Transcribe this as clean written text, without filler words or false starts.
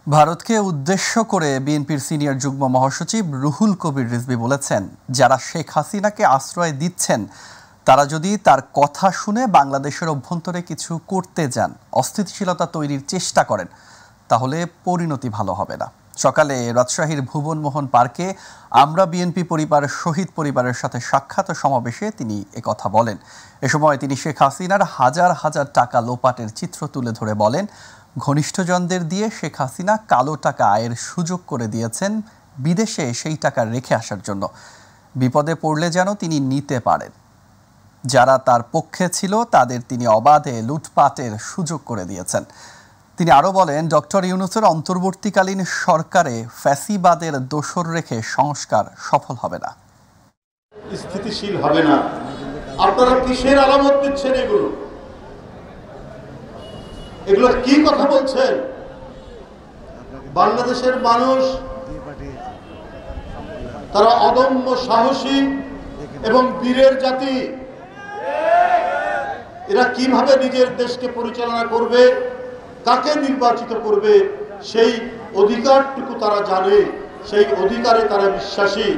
ভারতকে উদ্দেশ্য করে বিএনপির সিনিয়র যুগ্ম মহাসচিব রুহুল কবির রিজভী বলেছেন, যারা শেখ হাসিনাকে আশ্রয় দিচ্ছেন তারা যদি তার কথা শুনে বাংলাদেশের অভ্যন্তরে কিছু করতে যান, অস্থিতিশীলতা তৈরির চেষ্টা করেন, তাহলে পরিণতি ভালো হবে না। সকালে রাজশাহীর ভুবনমোহন পার্কে আমরা বিএনপি পরিবার শহীদ পরিবারের সাথে সাক্ষাৎ সমাবেশে তিনি একথা বলেন। এ সময় তিনি শেখ হাসিনার হাজার হাজার টাকা লোপাটের চিত্র তুলে ধরে বলেন, ঘনিষ্ঠজনদের দিয়ে শেখ হাসিনা কালো টাকা আয়ের সুযোগ করে দিয়েছেন বিদেশে সেই টাকা রেখে আসার জন্য। বিপদে পড়লে যেন তিনি নিতে পারেন। যারা তার পক্ষে ছিল তাদের তিনি অবাধে লুটপাটের সুযোগ করে দিয়েছেন। তিনি আরও বলেন, ডক্টর ইউনূসের অন্তর্বর্তীকালীন সরকারে ফ্যাসিবাদের দোসর রেখে সংস্কার সফল হবে না, স্থিতিশীল হবে না। আপনারা কিসের আলামত দিচ্ছেন? এগুলো কি কথা বলছেন? বাংলাদেশের মানুষ তারা অদম্য সাহসী এবং বীরের জাতি। এরা কিভাবে নিজের দেশকে পরিচালনা করবে, কাকে নির্বাচিত করবে, সেই অধিকারটুকু তারা জানে, সেই অধিকারে তারা বিশ্বাসী।